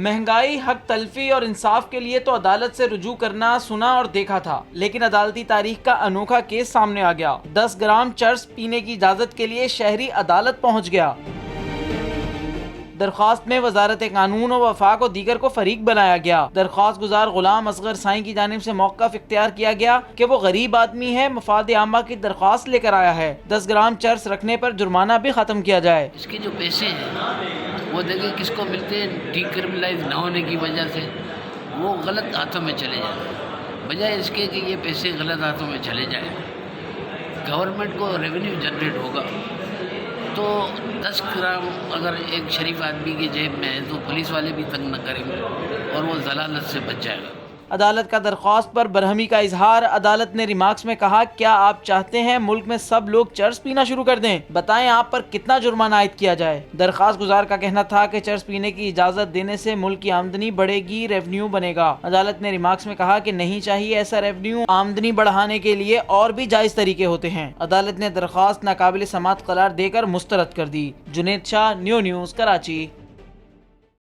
مہنگائی، حق تلفی اور انصاف کے لیے تو عدالت سے رجوع کرنا سنا اور دیکھا تھا، لیکن عدالتی تاریخ کا انوکھا کیس سامنے آ گیا۔ 10 گرام چرس پینے کی اجازت کے لیے شہری عدالت پہنچ گیا۔ درخواست میں وزارت قانون و وفاق کو دیگر کو فریق بنایا گیا۔ درخواست گزار غلام اصغر سائیں کی جانب سے موقف اختیار کیا گیا کہ وہ غریب آدمی ہے، مفاد عامہ کی درخواست لے کر آیا ہے، 10 گرام چرس رکھنے پر جرمانہ بھی ختم کیا جائے۔ اس کے جو پیسے ہیں وہ دیکھیں کس کو ملتے ہیں، ڈی کرمنلائز نہ ہونے کی وجہ سے وہ غلط ہاتھوں میں چلے جاتے ہیں، بجائے اس کے کہ یہ پیسے غلط ہاتھوں میں چلے جائیں، گورنمنٹ کو ریونیو جنریٹ ہوگا۔ تو 10 گرام اگر ایک شریف آدمی کی جیب میں ہے تو پولیس والے بھی تنگ نہ کریں گے اور وہ ضلالت سے بچ جائے گا۔ عدالت کا درخواست پر برہمی کا اظہار۔ عدالت نے ریمارکس میں کہا، کیا آپ چاہتے ہیں ملک میں سب لوگ چرس پینا شروع کر دیں؟ بتائیں آپ پر کتنا جرمانہ عائد کیا جائے؟ درخواست گزار کا کہنا تھا کہ چرس پینے کی اجازت دینے سے ملک کی آمدنی بڑھے گی، ریونیو بنے گا۔ عدالت نے ریمارکس میں کہا کہ نہیں چاہیے، ایسا ریونیو آمدنی بڑھانے کے لیے اور بھی جائز طریقے ہوتے ہیں۔ عدالت نے درخواست ناقابل سماعت قرار دے کر مسترد کر دی۔ جنید شاہ، نیو نیوز، کراچی۔